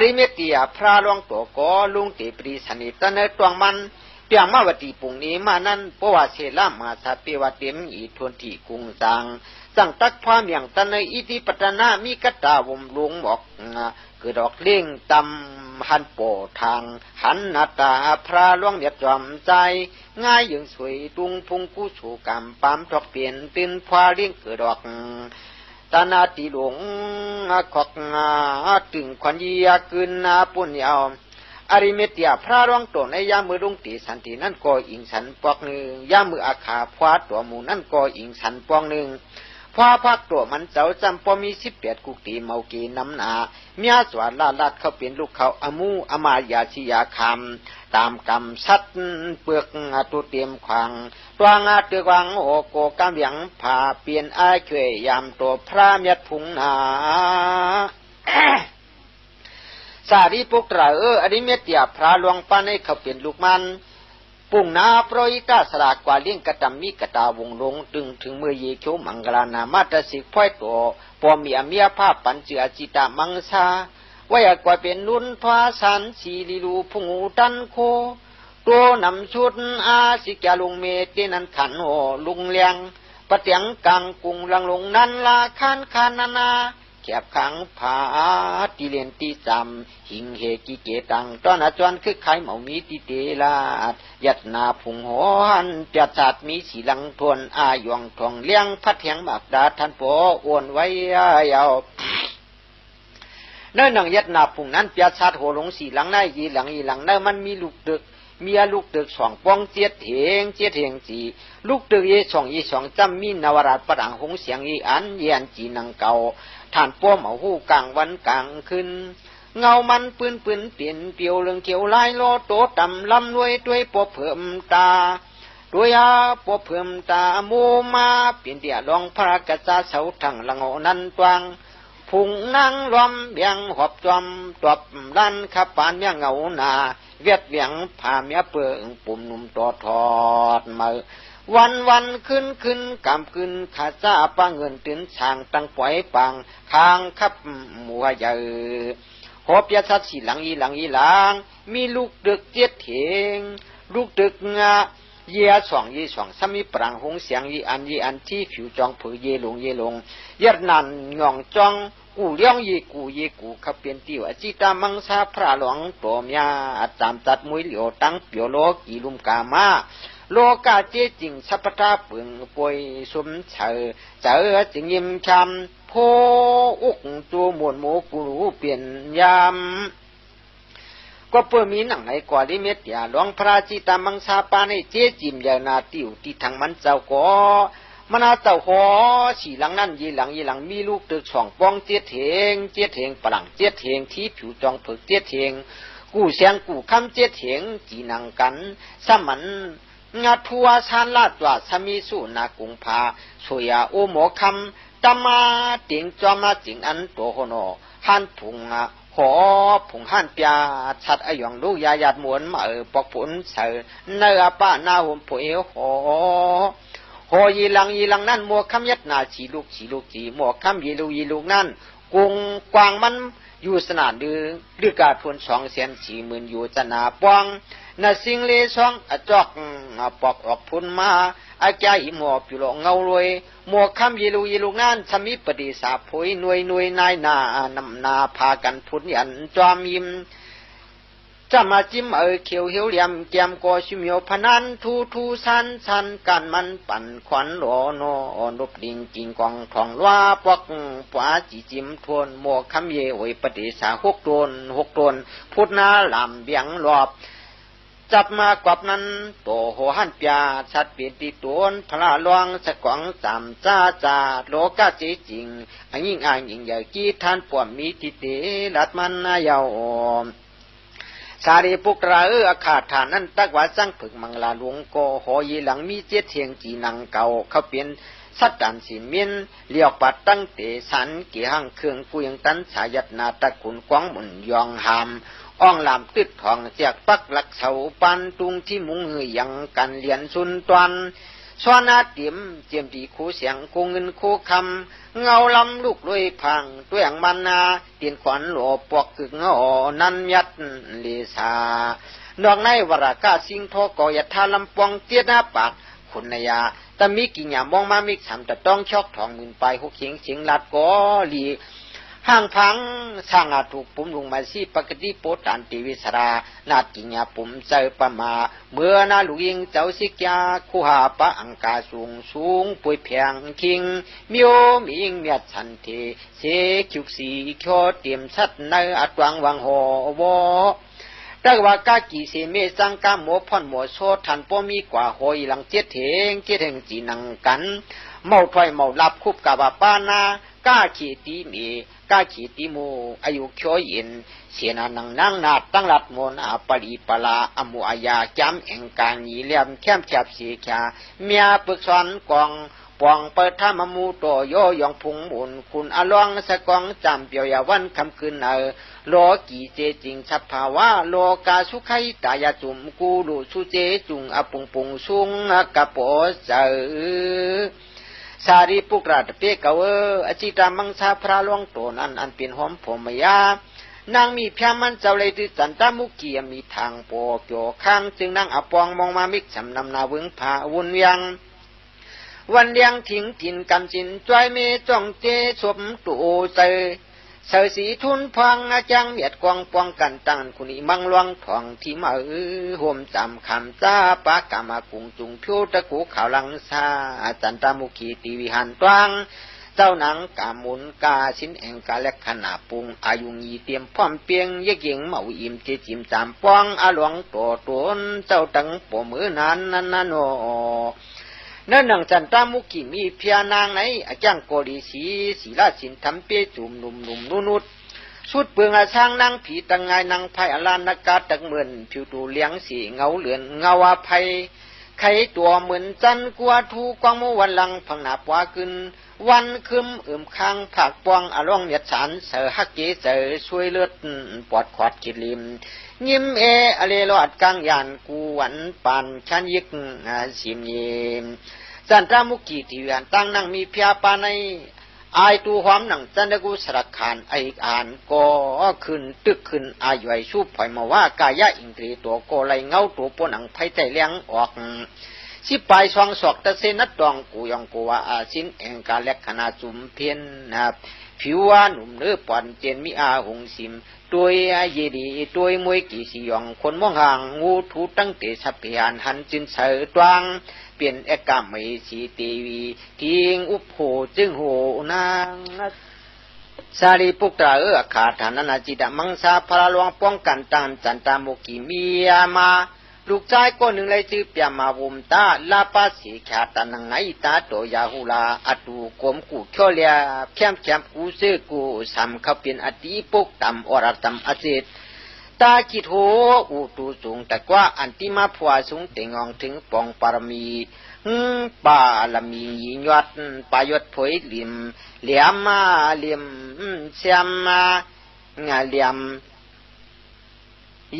ริเมติยาพระหลวงตัวก็ลุงติปรีสนิทในตวงมันเปียงมาวตีปุงนี้มานั้นเพราะว่าเชลามาสาเปวเต็มอีทวนที่กุงสังสั่งตักพาเมียงตะในอิทิปตนามีกตาวมลุงบอกคือดอกเลี้ยงตำหันโปทางหันนาตาพระหลวงเมียจอมใจง่ายยังสวยตุงพุงกู้สู่กำปามทอกเปลี่ยนตื่นพาเลี้ยงคือดอกตานาติหลงขอกตึงขวัญยียกึนปุ่นยาวอริเมตยาพระร้องตัวในยามมือลุงตีสันตินั่นก็อิงสันปอกหนึ่งยามมืออาขาพวาตัวหมูนั่นก็อิงสันปองหนึ่งพอพักตัวมันเจ้าจำพอมี18กุกตีเมากีน้ำหนาเมียสวนลาดเขาเป็นลูกเขาอมูอมายาชิยาคำตามกำสัดเปลือกตัวเตรียมขวางตัวงาเตือกวางโอโกกำยังผ่าเปลี่ยนอายช่วยยามตัวพระเมียพุงนา สารีปุกตราอริเมตยาพระหลวงปานให้เขาเป็นลูกมันปุ่งนาโปรยกาสลากว่าเลี้ยงกระตำมีกระตาวงลงดึงถึงมือเยโชมังกลานามาตสิกพ้อยตัวปอมีเมียภาพปัญเจือจิตามังสาไว้กว่าเป็นนุนพาสันสีลิลูพุงตันโคตัวนำชุดอาสิกาลุงเมตนันขันโหลุงเลียงปะเตียงกังกุงลังลงนันลาคันคานาแคบขังผาตีเลนตีจำหิงเฮกิเกตังตอนอาจารย์คือไข่เหมามีติเตลาดยัดนาพุงหันเปียจัดมีสีลังทวนอายองทองเลี้ยงพัดเถียงบักดาทันโปอ้วนไว้ยาวเนื่อหนังยัดนาพุงนั้นเปียจัดโหลงสีหลังในยีหลังยีหลังเนื่อมันมีลูกดึกเมียลูกดึกสองปองเจี๊ยดเถียงจีลูกดึกเยสองจำมีนวราชประดังหงเสียงยีอันเยียนจีนังเก่าท่านป้อมเอาหูกลางวันกลางคืนเงามันปืนเปลี่ยนเปียวเรื่องเขียวลายโลโตต่ำลำรวยด้วยปอบเพิ่มตาด้วยปอบเพิ่มตาโมมาเปลี่ยนเดียลองพระกษาเสาทั้งละงอนันตวังพุงนั่งล้อมเบียงหอบจอมตบลั่นขับปานเมียเงาหนาเวียดเวียงผ่าเมียเปื่องปุ่มนุ่มตอทอดมาวันขึ้นกำขึ้นขาจ้าปังเงินตื่นช่างตั้งปล่อยปังคางขับมัวใหญ่หอบยาสัตสีหลังอีหลังมีลูกดึกเจี๊ยดเถงลูกดึกเยียสองสามีปรางหงเสียงยีอันที่ผิวจองผือเยลงยัดนันงองจองกูเลี้ยงกูขับเปลี่ยนติวจิตามังสาพระหลวงตัวเมียตามจัดมวยเหลียวตั้งเปียวโลกีลุมกามาโลกาเจจิงสัพพะปึงป่วยสมเจอจิงยิมชำโพอุกตัวหมวนโมกูรูเปลี่ยนยามก็เพื่อมีหนังไหนกว่าลิเมตยาหลวงพระจิตามังสาปาในเจจิมยานาติวที่ทางมันเจ้าก็มนาเจ้าหอสีหลังนั่นยีหลังมีลูกตึกสองป้องเจี๊ยเถงปลังเจี๊ยเถงที่ผิวจองเผือกเจี๊ยเถงกูเสียงกูคำเจี๊ยเถงจีนังกันสมันงาทัวชานลาดว่าสมีสุนากุงพาสวยโอหมอคำตมาติงจอมาจิงอันตัวโหนหันพุงหอผงหันเปียชัดอายองลูกยาหยาดมวนมาปอกผลเสือเนื้อป้าหน้าหุ่มผุยหอยีหลังนั่นมัวคำยัดนาฉีลูกจีมัวคำยีลูกนั่นกุงกวางมันอยู่สนานดือกาทวน240,000อยู่จนาปองนาสิงเลซองจอกปอกออกพุนมาอาจายหมอบอยู่หลงเงารวยมัวคำยีลูกนั่นสมิปฏิสาผุยหน่วยนายนานำนาพากันพุนยันจอมยิมจะมาจิ้มเขียวเหี่ยวเหลี่ยมแก้มกอชิมเหี่ยวพนันทูสันกันมันปั่นขวัญหลอนอนบดิงกิ่งกองทองว่าปอกปวาจีจิมทวนมัวคำเยโอยปฏิสาหกตนพุทนาลำเบียงรอบจับมากว่านั้นโตโหหันเปียชัดเปลี่ยนตีตวนพระลวงสะกวางจำจ้าโลกาเจจริงอันยิ่งใหญ่กี้ท่านปวมมีติเตลัดมันนายาวสารีปุกราอาคาฐานนั้นตักว่าจังผึกมังลาหลวงโกหอยีหลังมีเจี๊ยเทียงจีนังเก่าเขาเปลี่ยนสัดดันสิเมียนเลี้ยวปัดตั้งเตสันเกี่ยงเครื่องกุยงตันสายัดนาตะกุนกวางมุนยองหามอ่องลามตึดทองเจียกปักหลักเสาปันตุงที่มุงเหือยังกันเลียนสุนตวัน สวนาเตียมเจียมดีคู่เสียงคู่เงินคู่คำเงาลำลูกลอยพังตัวอย่างมันนาเตียนขวัญหลวปอกกึกเงานันยัดเลสานอกในวรากาสิงโทกอยทาลำปองเตี้ยหน้าปากคุณนายาแต่มีกี่อย่างมองมามิกสามแต่ต้องชอกทองหมื่นไปหกเขียงเสียงลัดก็ลีห่างพังสร้างอาถูกปุ่มลงมาซีปกติโปตันติวิสรานาดกิ่งยาปุ่มเจอปมาเมื่อนาลูกยิงเจ้าสิกยาคู่หาปะอังกาสูงป่วยเพียงคิงมิโอมิงเมียชันเทเสคิวสีโคเตรียมชัดในอัดวังวังหอวแต่ว่ากากีเสเมสังกาโมพ่อนโมโซทันป้อมีกว่าหอยหลังเจ็ดเถงจีนังกันเมาถอยเมาลับคุบกับป้านากาขีตีมีกาขีตีมูอายุเขียวเย็นเสียนานังนั่งนาดตั้งหลัดมนอาปรีปลาอมุอายาจำแห่งการหนีเลี่ยมเข้มแฉบเสียขาเมียปึกสอนกองปองเปิดท่ามูโตโยยองพุงบุญคุณอลองสะกองจำเปียวยาวันคำคืนโลกีเจจริงสัพภาวะโลกาสุขัยตายาจุมกูลุสุเจจุงอปุงปุงสุงกะโปเจสารีปุกราตเปกเวอจิตามังสาพระหลวงโตนั้นอันเป็นหอมผมยานางมีพยามันเจ้าเลยดื้อจันตามุกีมีทางโปโยข้างจึงนางอปองมองมามิกสำนำนาเวงผาวุ่นยังวันเลี้ยงทิ้งถิ่นกันจินจ้อยเมจ้องเจสมตูเจเสือสีทุนพังอาจังเมียดกองป้องกันตังคุณีมังลวงทองที่มาห่มจำคำจ้าปากามากุงจุงพิวตะกูข่าวลังซาจันตามุขีตีวิหันตวังเจ้าหนังกามุนกาสินแองกาและขนาปุงอายุงีเตรียมพร้อมเปียงยะเกียงเมาอิ่มเจจิมจามป้องอาหลวงตัวตนเจ้าตังปมือนั้นนั่นโนนั่นหนังจันตามุขีมีเพียนางไหนอาจังโกดีสีลาสินทำเปียจุ่มนุ่มนุดสุดเปลืองอาช่างนางผีตังไงนางไผ่อลานนากาตักเหมือนผิวตูเลี้ยงสีเงาเหลือนเงาอภัยไข่ตัวเหมือนจันกัวทูกวางเมื่อวันหลังพังหนาปวาขึ้นวันคืมข้างผักปวงอร่องเนียดสารเสือฮักเกเสือช่วยเลือดปอดขวดกิดลิมยิ้มอเลรอดกลางยานกูหวันปานชันยิกสิมเยมจันทรามุกีที่วันตั้งนั่งมีพยาปาในอายตูหอมหนังจันทกุสระคานไออ่านก็ขึ้นตึกขึ้นอายุไอสู้ปล่อยมาว่ากายะอินทรีตัวโกไลเงาตัวปนังไผ่ใจเลี้ยงออกสิปลายสองศอกตะเซนัดดองกูยองกูว่าอาสินแองกาเล็กขนาจุมเพียนผิวว่าหนุ่มเนื้อปอนเจนมีอาหงสิมตัวเยดีตัวมวยกี่สิยองคนมองห่างงูทูตั้งเตสัพยานหันจินเสือตวงเปลี่ยนเอกาไม่สีตีวีทิ้งอุปโหจึงโหนางสารีปุกตราขาฐานานาจิตมังสาพระหลวงป้องกันตามจันตามุกีมีมาลูกชายคนหนึ่งเลยชื่อเปียมาวุมตาลาปาสีขาตานังไงตาโตยาหูลาอตูกมกูเขียวเลียแคมกูเสือกูสามเขาเป็นอดีปุกตำอรตำอจิตตาจิตโหอุตูสูงแต่กว่าอันติมาผัวสูงเต่งองถึงปองปารมีปาลมียิงวัดปายศผยลิมเหลี่ยมมาเหลี่ยมเสียมมางาเหลี่ยม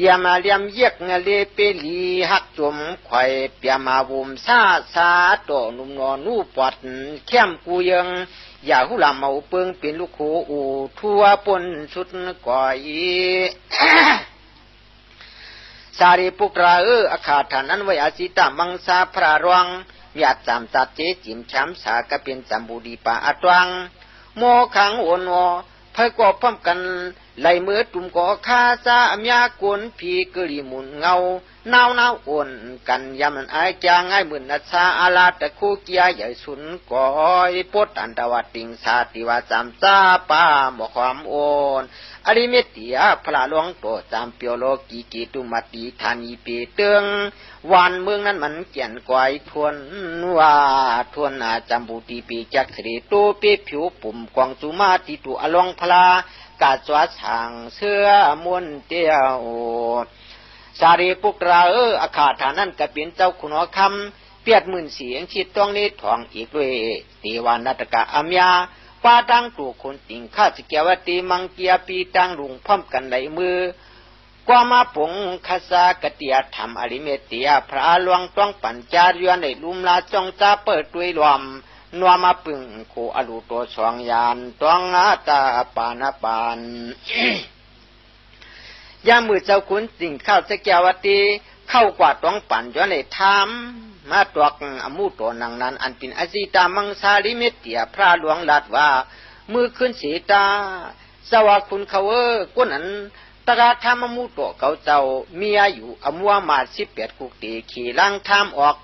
ยามาเลียมเยกเงเลเปลีหักจมไข่เปียมาวุมซาโตนุ่มนอนูปอดเข้มกูยังอย่าหุลาเมาเปิงเป็นลูกโคอูทั่วปนสุดก่อยสารีปุกราอาคาฐานั้นไว้อาศิตามังสาพระรวงญาติจำจัดเจจิมช้ำสากะเป็นจำบูดีปาอัตวังโมขังโอนวเพื่อก่อพร้อมกันไหลเมื่อตุ่มก่อคาซาอมยากวนผีกลีมุนเงาหนาวอ่อนกันยามนั้นอายจางไอเหมือนนัชาอาลาตะคูเกียใหญ่สุนก่อยปดอันตวัดติงสาติวาจำซาป้าหมอความโอนอริเมติยาพระหลวงโตจำเปียวโลกีตุมาตีธานีเปเตืองวันเมืองนั้นมันเกี่ยนก่อยทวนว่าทวนอาจำบูตีปีจักเสรีตูเปีผิวปุ่มกวางจุมาติตุอลองพลากาจวัดสางเสื้อมวนเตียวสารีปุกราอาคาฐานั้นก็เป็นเจ้าขุนคำเปียดหมื่นเสียงชิดต้องนี้ทองอีกด้วยตีวานัตกะอมยาป้าตั้งตัวคนติ่งข้าสเกวตีมังเกียปีตั้งลุงพร้อมกันไหลมือ กว่ามาปงคาสากเตียทำอริเมเตียพระหลวงต้องปัญจาเรือนในลุมลาจงจะเปิดด้วยรวมนัวมาปึงโคอลูตัวสองยานต้องอาตาปานาปาน ยามมือเจ้าขุนสิ่งข้าวสแกวตีเข้ากว่าต้องปั่นย้อนในทามมาตวกอมูตัวนังนั้นอันเป็นอสิตามังสาลิเมเตียพระหลวงลัดว่ามือขึ้นสีตาสวาคุณเขากุนันตราธรรมมูตัวเขาเจ้าเมียอยู่อมัวมา18กุกตีขี่ล่างทามออก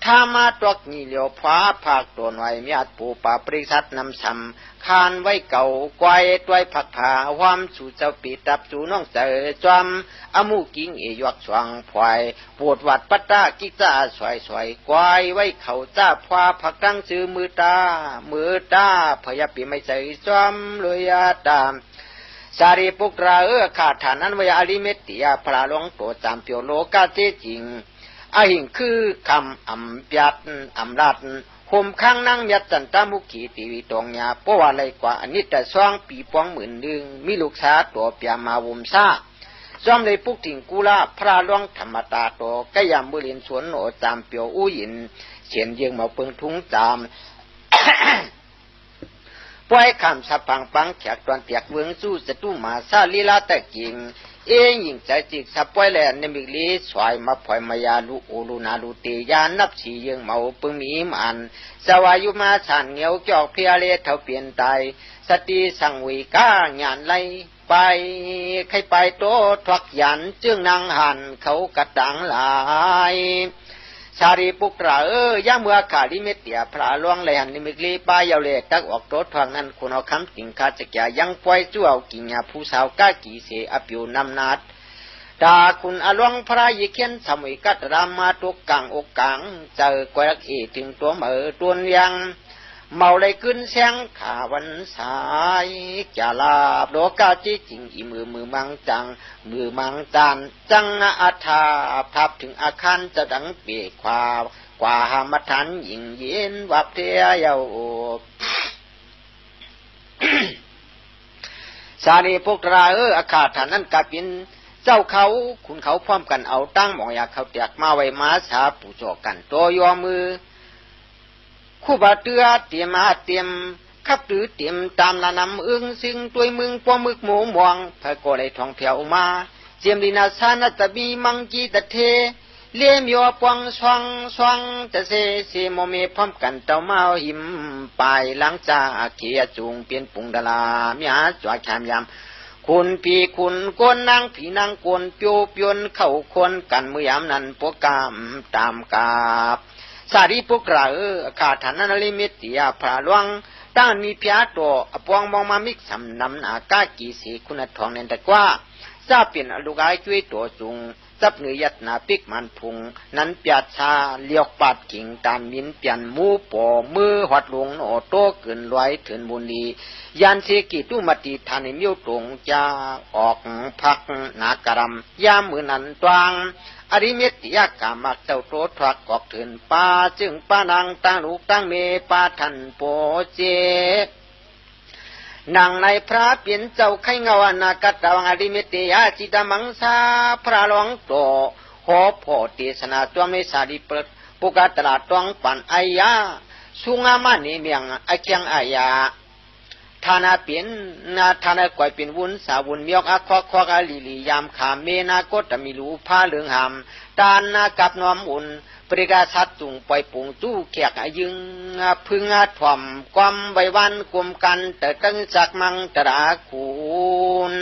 ถ้ามาตวกนี่เหลียวพาภาคตัวหน่อยมีอาจปูป่าปริษัทนำซ้ำคานไว้เก่าไกวด้วยผักผาความสู่เจ้าปีตับสู่น้องเจอจอมอมูกิ้งเอยวักสว่างพลอยปวดวัดปัตตากิจ้าสวยไกวไว้เขาจ้าพวาผักตั้งซื้อมือตาพยาปีไม่ใส่จอมเลยตามสารีปุกราขาดฐานนั้นวิอาริเมตติยาพระหลวงโตจามเปียวโลกาเจจริงอาหิงคือคำอำยัดอำรัดห่มข้างนั่งยัดจันตามุขีตีวิตองยาเพราะว่าอะไรกว่าอันนี้แต่ซ่องปีป้องหมื่นหนึ่งมีลูกสาวตัวเปียมาวุมซาซ่อมเลยปุกถิงกุลาพระหลวงธรรมตาโตกยามบุรินสวนโหนจามเปียวอู้ยินเฉียนเยืองมาเปิงทุงจาม ปล่อยคำสะพังปังแขกตอนเตียกเวืองสู้จะตู้มาซาลีลาตะกิงหญิงใจจิกสะปล่อยแลนในมิลีสวยมาปล่อยมายาลูโอลูนาลูเตยานับสียังเมาปึงมีมันสวายุมาฉันเหนียวจอกเพียเลเท่าเปลี่ยนตายสติสังวิกาหยานไลไปใครไปโตทวักยันจึงนางหันเขากระตังหลายชารีปุกราย่าเมื่อขาลิเมตเตียพระหลวงเลยหันนิมิกลีปายาวเลตักออกโตทางนั้นคุณเอาคำติงคาจะแก่ยังปล่อยจู่เอากิญญาผู้สาวก้ากีเสอปิวนำนาดดาคุณอหลวงพระยิเขียนสมุยกัตรามาตุกกังอกกังเจอกวยรักถึงตัวเหมือตัวยังเมาเลยขึ้นแสงขาวันสายจะลาบโลกาจิจริงอีมือมังจังมือมังจานจังอาธาพับถึงอาคารจะดังเปียกกว่าหามทันยิ่งเย็นวับเทียเยาสารีพวกราอาคาฐานนั้นกาเป็นเจ้าเขาคุณเขาพร้อมกันเอาตั้งหมอยาเขาแตกมาไว้มาสาผู้จอกันตัวยอมือคู่บาเตือเตรียมเตรียมขับหรือเตรียมตามละนำซึ่งตัวมึงป้อมึกหมูมองพระก็เลยท่องเที่ยวมาเจียมลีนาสานัตบีมังกีตะเทเลี้ยมยัวปวงสว่างจะเสโมเมพร้อมกันเต้าเมาหิมปลายหลังจากเขียจุงเปลี่ยนปุงดาลามีหาจวดแคมยามคุณพี่คุณกวนนางผีนางกวนเปียวเปียนเข้าคนกันเมื่อยามนั้นพวกกามตามกาบสารีปุกราขาฐานนลิมิตยาพระหลวงตั้งมีพิอาโตอปวงมองมามิกสำนำหนากากีสีคุณทองเนนตะกว่าซาเปลี่ยนอลูกายช่วยตัวจุงจับเนื้อยัดนาปิกมันพุงนั้นเปียชาเลียกปาดกิ่งตามมินเปลี่ยนมูปอมือหัดลงโอโตเกินร้อยถึงบุรียันเสกิตุมติทานมิวตรงจะออกพักนากรำยามมือนันตวางอริเมตติยากามักเจ้าโตทรักออกถึงป่าจึงป้านางตั้งลูกตั้งเมป้าทันโปเจนางในพระเปลี่ยนเจ้าไข่เงาอนาคตวังอริเมตติยาจิตมังสาพระหลวงโตหอพอเทศนาตัวเมสาดิเปิดปุกตลาดตวงปันอายาสุงามานีเมียงอาเคียงอายาธานาเปลี่ยนนาธานาก่อยเป็นวุ้นสาวุ้นเมียกอักควักลียามขามเมนาโกตมีลูผ้าเหลืองหามตานนากับน้อมอุ่นปริกาสัตตุงปล่อยปุ่งตู้แขกยึงพึ่งถ่อมความใบวันกลมกันแต่ตั้งจากมังตราคูน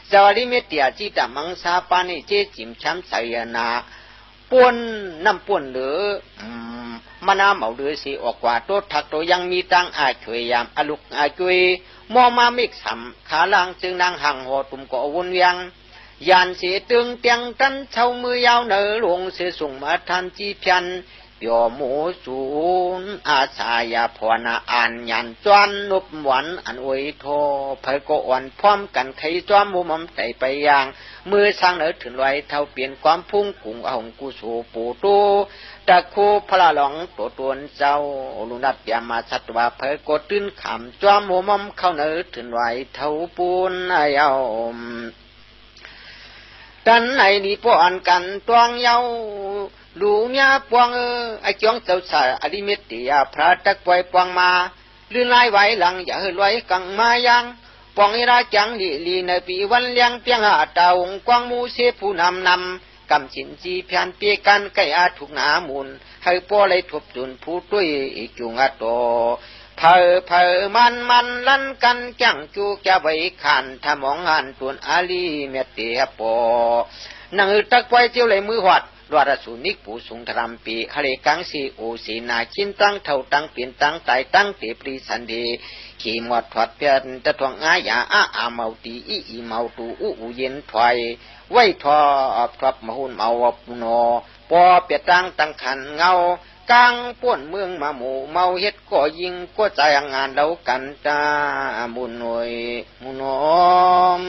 สวัสดิเมตติยาจิตมังสาปานิเจจิมช้ำใสนาป่วนน้ำป่วนเหลือมานาเหมาเดือสีออกกว่าโตถักโตยังมีตังอาช่วยยามอลุกอาช่วยมอมามิกสำขาล่างจึงนางห่างหัวตุ่มก่อวนเวียงยานเสียตึงเตียงตันเช่ามือยาวเหนือหลวงเสียส่งมาทันจีเพียนเปียวหมูสูนอาสายาพนาอ่านยันจวนนุบหวันอันอวยโทเผยก็อ่อนพร้อมกันใครจอมมุมมใจไปอย่างมือสร้างเหนือถึงไว้เท่าเปลี่ยนความพุ่งกุ่งเอาหงกุสูปูตูตะคูพระหลองตัวตวนเจ้าลุนัดยามาสัตวาเผยก็ตื้นขำจอมมุมมเข้าเหนือถึงไว้เท่าปูนเอา ตันไหนนี่ป้อนกันตวงเยาลูเมียปวงไอจ้องเจ้าสาอริเมตติยาพระตักปล่อยปวงมาลื่นลายไหวหลังอย่าลอยกังมายังปองอิราจังลีในปีวันเลี้ยงเพียงอาตาองกวางมูเสผู้นำกำฉินจีเพียนเปียกันไก่อาถูกหนามุนให้ป้อเลยทบจุนผู้ด้วยจุงอาโตเพอมันลั่นกันจังจูแกไว้ขันทำมองงานตุนอาลีเมตเตียปอนังตักไว้เจียวเลยมือหวัดรวดสุนิกผู้สุงทรำปีฮะเลกังสีโอสีนาชินตั้งเท่าตั้งเปลี่ยนตั้งไตตั้งเตปรีสันดีขี่หมดถอดเพียนตะทวงอายาอาเมาตีอีเมาตูอูเย็นถอยไว้ทอพรับมหุนเมาปุโนปอเปียตั้งตั้งขันเงากลางป้วนเมืองมาหมู่เมาเฮ็ดก็ยิงก็ใจงานเดากันตามุนหน่วยมุนอม